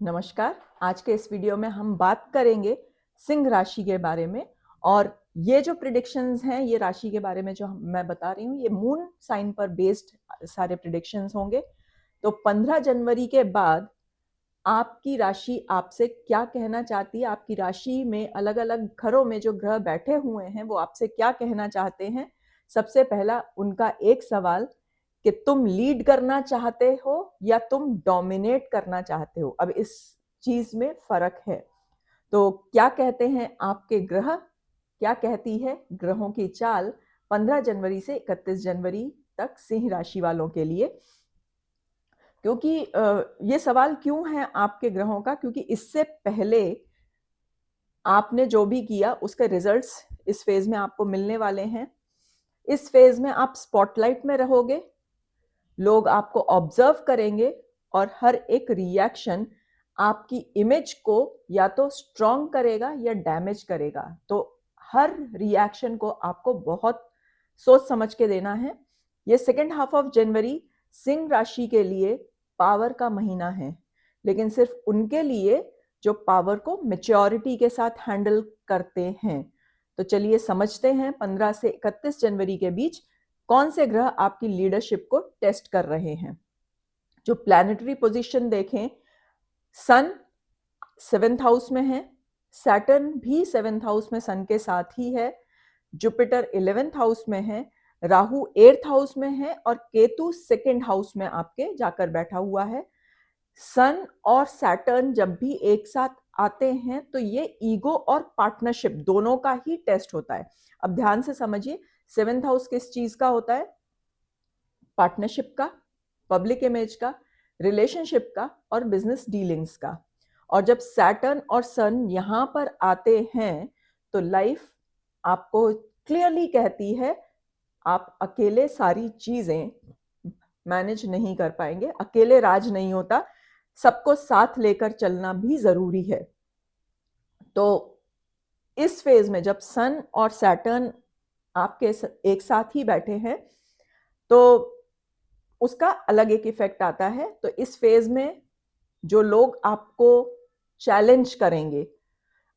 नमस्कार। आज के इस वीडियो में हम बात करेंगे सिंह राशि के बारे में। और ये जो प्रिडिक्शंस हैं, ये राशि के बारे में जो मैं बता रही हूँ, ये मून साइन पर बेस्ड सारे प्रिडिक्शंस होंगे। तो 15 जनवरी के बाद आपकी राशि आपसे क्या कहना चाहती है, आपकी राशि में अलग अलग घरों में जो ग्रह बैठे हुए हैं वो आपसे क्या कहना चाहते हैं। सबसे पहला उनका एक सवाल कि तुम लीड करना चाहते हो या तुम डोमिनेट करना चाहते हो। अब इस चीज में फर्क है। तो क्या कहते हैं आपके ग्रह, क्या कहती है ग्रहों की चाल 15 जनवरी से 31 जनवरी तक सिंह राशि वालों के लिए। क्योंकि ये सवाल क्यों है आपके ग्रहों का, क्योंकि इससे पहले आपने जो भी किया उसके रिजल्ट्स इस फेज में आपको मिलने वाले हैं। इस फेज में आप स्पॉटलाइट में रहोगे, लोग आपको ऑब्जर्व करेंगे और हर एक रिएक्शन आपकी इमेज को या तो स्ट्रॉन्ग करेगा या डैमेज करेगा। तो हर रिएक्शन को आपको बहुत सोच समझ के देना है। ये second half of January Singh राशि के लिए पावर का महीना है, लेकिन सिर्फ उनके लिए जो पावर को मेच्योरिटी के साथ हैंडल करते हैं। तो चलिए समझते हैं 15 से 31 जनवरी के बीच कौन से ग्रह आपकी लीडरशिप को टेस्ट कर रहे हैं। जो प्लैनेटरी पोजीशन देखें, सन 7th हाउस में है, सैटर्न भी 7th हाउस में सन के साथ ही है, जुपिटर 11th हाउस में है, राहु 8th हाउस में है और केतु 2nd हाउस में आपके जाकर बैठा हुआ है। सन और सैटर्न जब भी एक साथ आते हैं तो ये ईगो और पार्टनरशिप दोनों का ही टेस्ट होता है। अब ध्यान से समझिए, 7th हाउस किस चीज का होता है? पार्टनरशिप का, पब्लिक इमेज का, रिलेशनशिप का और बिजनेस डीलिंग्स का। और जब सैटर्न और सन यहां पर आते हैं तो लाइफ आपको क्लियरली कहती है आप अकेले सारी चीजें मैनेज नहीं कर पाएंगे, अकेले राज नहीं होता, सबको साथ लेकर चलना भी जरूरी है। तो इस फेज में जब सन और सैटर्न आपके एक साथ ही बैठे हैं तो उसका अलग एक इफेक्ट आता है। तो इस फेज में जो लोग आपको चैलेंज करेंगे,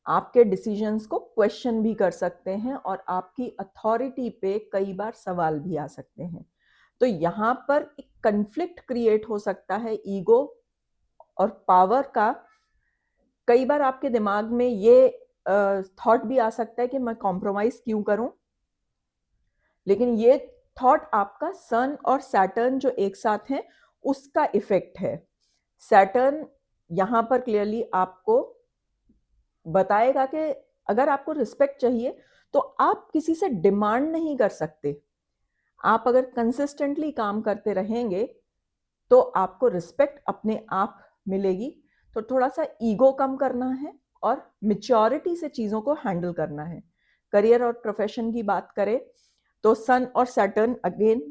आपके डिसीजंस को क्वेश्चन भी कर सकते हैं और आपकी अथॉरिटी पे कई बार सवाल भी आ सकते हैं। तो यहाँ पर एक कन्फ्लिक्ट क्रिएट हो सकता है ईगो और पावर का। कई बार आपके दिमाग में ये थॉट भी आ सकता है कि मैं कॉम्प्रोमाइज क्यों करूं, लेकिन ये थॉट आपका सन और सैटर्न जो एक साथ हैं उसका इफेक्ट है। सैटर्न यहां पर क्लियरली आपको बताएगा कि अगर आपको रिस्पेक्ट चाहिए तो आप किसी से डिमांड नहीं कर सकते। आप अगर कंसिस्टेंटली काम करते रहेंगे तो आपको रिस्पेक्ट अपने आप मिलेगी। तो थोड़ा सा ईगो कम करना है और मेच्योरिटी से चीजों को हैंडल करना है। करियर और प्रोफेशन की बात करें तो सन और सैटर्न अगेन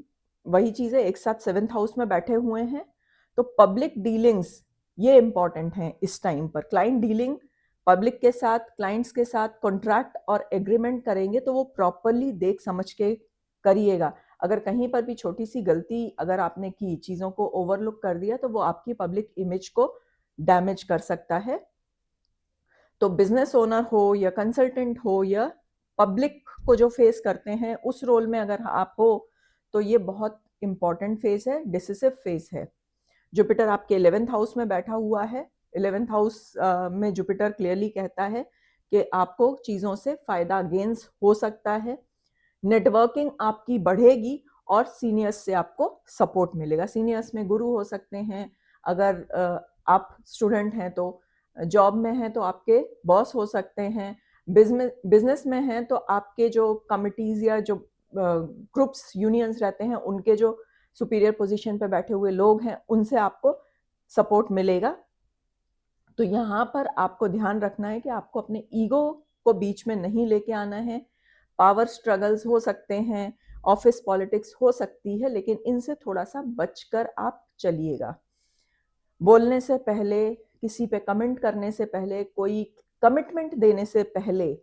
वही चीजें एक साथ 7th हाउस में बैठे हुए हैं। तो पब्लिक डीलिंग्स ये इंपॉर्टेंट हैं इस टाइम पर। क्लाइंट डीलिंग पब्लिक के साथ, क्लाइंट्स के साथ कॉन्ट्रैक्ट और एग्रीमेंट करेंगे तो वो प्रॉपरली देख समझ के करिएगा। अगर कहीं पर भी छोटी सी गलती अगर आपने की, चीजों को ओवरलुक कर दिया, तो वो आपकी पब्लिक इमेज को डैमेज कर सकता है। तो बिजनेस ओनर हो या कंसल्टेंट हो या पब्लिक को जो फेस करते हैं उस रोल में अगर आप हो तो ये बहुत इंपॉर्टेंट फेज है, डिसिसिव फेज है। जुपिटर आपके 11th हाउस में बैठा हुआ है। 11th हाउस में जुपिटर क्लियरली कहता है कि आपको चीजों से फायदा गेन्स हो सकता है, नेटवर्किंग आपकी बढ़ेगी और सीनियर्स से आपको सपोर्ट मिलेगा। सीनियर्स में गुरु हो सकते हैं, अगर आप स्टूडेंट हैं तो जॉब में हैं तो आपके बॉस हो सकते हैं, बिजनेस में हैं तो आपके जो कमिटीज या जो ग्रुप्स यूनियंस रहते हैं उनके जो सुपीरियर पोजीशन पे बैठे हुए लोग हैं उनसे आपको सपोर्ट मिलेगा। तो यहाँ पर आपको ध्यान रखना है कि आपको अपने ईगो को बीच में नहीं लेके आना है। पावर स्ट्रगल्स हो सकते हैं, ऑफिस पॉलिटिक्स हो सकती है, लेकिन इनसे थोड़ा सा बचकर आप चलिएगा। बोलने से पहले, किसी पे कमेंट करने से पहले, कोई कमिटमेंट देने से पहले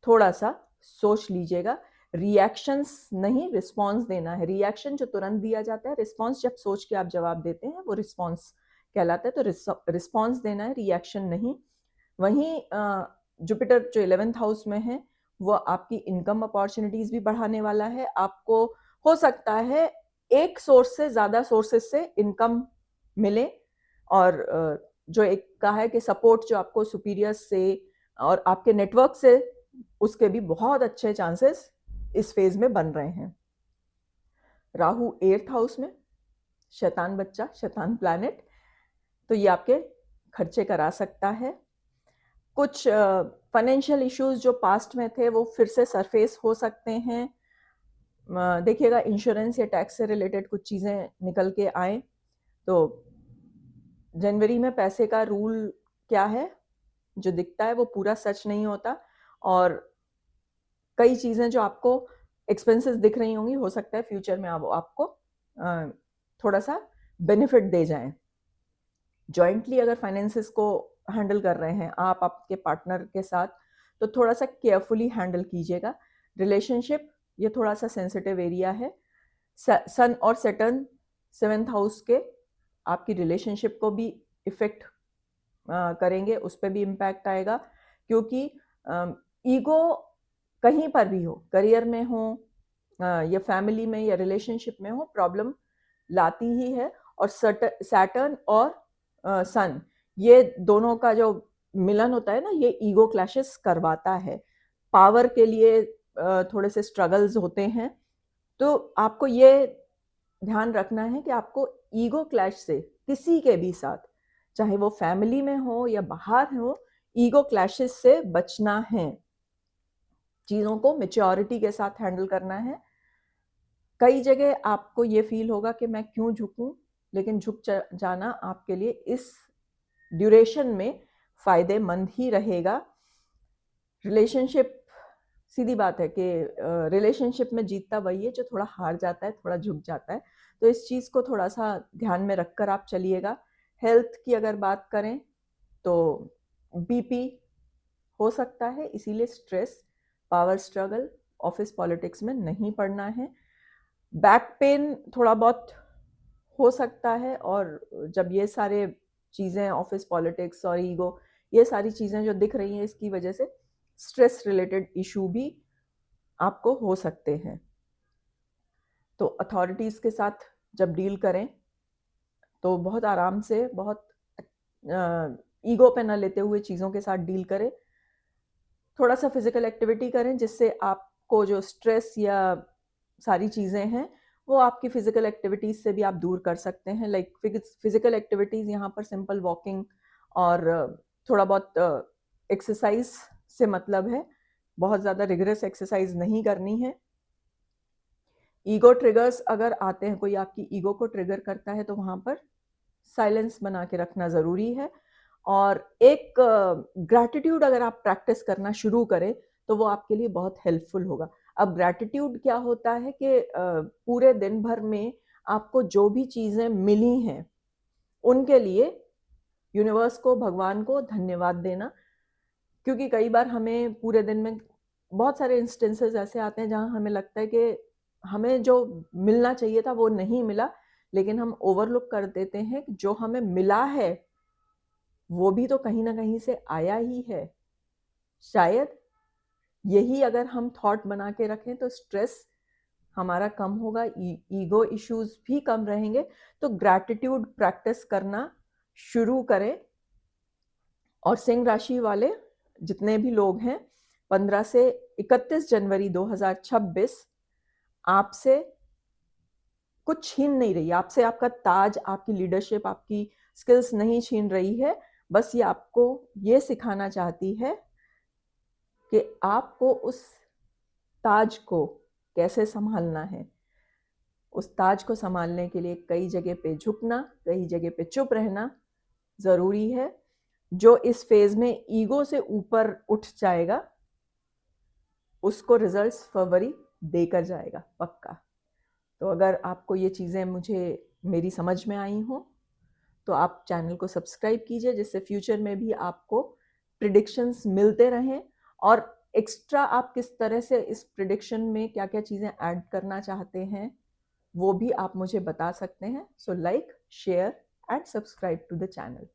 थोड़ा सा सोच लीजिएगा। रिएक्शंस नहीं, रिस्पॉन्स देना है। रिएक्शन जो तुरंत दिया जाता है, रिस्पॉन्स जब सोच के आप जवाब देते हैं वो रिस्पॉन्स कहलाता है, तो रिस्पॉन्स देना है, रिएक्शन नहीं। वहीं जुपिटर जो 11th हाउस में है वो आपकी इनकम अपॉर्चुनिटीज भी बढ़ाने वाला है। आपको हो सकता है एक सोर्स से ज़्यादा सोर्सेस से इनकम मिले, और जो एक कहा है कि सपोर्ट जो आपको सुपीरियर्स से और आपके नेटवर्क से, उसके भी बहुत अच्छे चांसेस इस फेज में बन रहे हैं। राहु 8th हाउस में, शैतान बच्चा, शैतान प्लैनेट, तो ये आपके खर्चे करा सकता है। कुछ फाइनेंशियल इश्यूज जो पास्ट में थे वो फिर से सरफेस हो सकते हैं। देखिएगा इंश्योरेंस या टैक्स से रिलेटेड कुछ चीज़ें निकल के आए। तो जनवरी में पैसे का रूल क्या है, जो दिखता है वो पूरा सच नहीं होता, और कई चीज़ें जो आपको एक्सपेंसेस दिख रही होंगी, हो सकता है फ्यूचर में आपको थोड़ा सा बेनिफिट दे जाएं। जॉइंटली अगर फाइनेंसेस को हैंडल कर रहे हैं आप आपके पार्टनर के साथ, तो थोड़ा सा केयरफुली हैंडल कीजिएगा। रिलेशनशिप ये थोड़ा सा सेंसिटिव एरिया है। सन और सैटर्न 7th हाउस के आपकी रिलेशनशिप को भी इफेक्ट करेंगे, उस पर भी इम्पैक्ट आएगा, क्योंकि ईगो कहीं पर भी हो, करियर में हो या फैमिली में या रिलेशनशिप में हो, प्रॉब्लम लाती ही है। और सैटर्न और सन, ये दोनों का जो मिलन होता है ना, ये ईगो क्लैशेस करवाता है। पावर के लिए थोड़े से स्ट्रगल्स होते हैं। तो आपको ये ध्यान रखना है कि आपको ईगो क्लैश से किसी के भी साथ, चाहे वो फैमिली में हो या बाहर हो, ईगो क्लैशेस से बचना है। चीज़ों को मैच्योरिटी के साथ हैंडल करना है। कई जगह आपको ये फील होगा कि मैं क्यों झुकूं, लेकिन झुक जाना आपके लिए इस ड्यूरेशन में फ़ायदेमंद ही रहेगा। रिलेशनशिप, सीधी बात है कि रिलेशनशिप में जीतता वही है जो थोड़ा हार जाता है, थोड़ा झुक जाता है। तो इस चीज़ को थोड़ा सा ध्यान में रखकर आप चलिएगा। हेल्थ की अगर बात करें तो बीपी हो सकता है, इसीलिए stress, power struggle, office politics में नहीं पड़ना है। बैक पेन थोड़ा बहुत हो सकता है, और जब ये सारे चीज़ें, ऑफिस पॉलिटिक्स और ईगो, ये सारी चीज़ें जो दिख रही हैं, इसकी वजह से स्ट्रेस रिलेटेड इशू भी आपको हो सकते हैं। तो अथॉरिटीज़ के साथ जब डील करें तो बहुत आराम से, बहुत ईगो पे ना लेते हुए चीज़ों के साथ डील करें। थोड़ा सा फिजिकल एक्टिविटी करें, जिससे आपको जो स्ट्रेस या सारी चीज़ें हैं वो आपकी फिजिकल एक्टिविटीज़ से भी आप दूर कर सकते हैं। लाइक फिजिकल एक्टिविटीज़ यहाँ पर सिंपल वॉकिंग और थोड़ा बहुत एक्सरसाइज से मतलब है, बहुत ज़्यादा रिगरस एक्सरसाइज नहीं करनी है। ईगो ट्रिगर्स अगर आते हैं, कोई आपकी ईगो को ट्रिगर करता है, तो वहाँ पर साइलेंस बना के रखना ज़रूरी है। और एक ग्रैटिट्यूड अगर आप प्रैक्टिस करना शुरू करें तो वो आपके लिए बहुत हेल्पफुल होगा। अब ग्रैटिट्यूड क्या होता है कि पूरे दिन भर में आपको जो भी चीज़ें मिली हैं उनके लिए यूनिवर्स को, भगवान को धन्यवाद देना। क्योंकि कई बार हमें पूरे दिन में बहुत सारे इंस्टेंसेस ऐसे आते हैं जहाँ हमें लगता है कि हमें जो मिलना चाहिए था वो नहीं मिला, लेकिन हम ओवरलुक कर देते हैं कि जो हमें मिला है वो भी तो कहीं ना कहीं से आया ही है। शायद यही अगर हम थॉट बना के रखें तो स्ट्रेस हमारा कम होगा, ईगो इश्यूज भी कम रहेंगे। तो ग्रैटिट्यूड प्रैक्टिस करना शुरू करें। और सिंह राशि वाले जितने भी लोग हैं, 15 से 31 जनवरी 2026 आपसे कुछ छीन नहीं रही, आपसे आपका ताज, आपकी लीडरशिप, आपकी स्किल्स नहीं छीन रही है। बस ये आपको ये सिखाना चाहती है कि आपको उस ताज को कैसे संभालना है। उस ताज को संभालने के लिए कई जगह पे झुकना, कई जगह पे चुप रहना ज़रूरी है। जो इस फेज में ईगो से ऊपर उठ जाएगा उसको रिजल्ट्स फरवरी देकर जाएगा पक्का। तो अगर आपको ये चीज़ें मेरी समझ में आई हो तो आप चैनल को सब्सक्राइब कीजिए, जिससे फ्यूचर में भी आपको प्रिडिक्शंस मिलते रहें। और एक्स्ट्रा आप किस तरह से इस प्रिडिक्शन में क्या क्या चीज़ें ऐड करना चाहते हैं वो भी आप मुझे बता सकते हैं। So like, share and subscribe to the channel.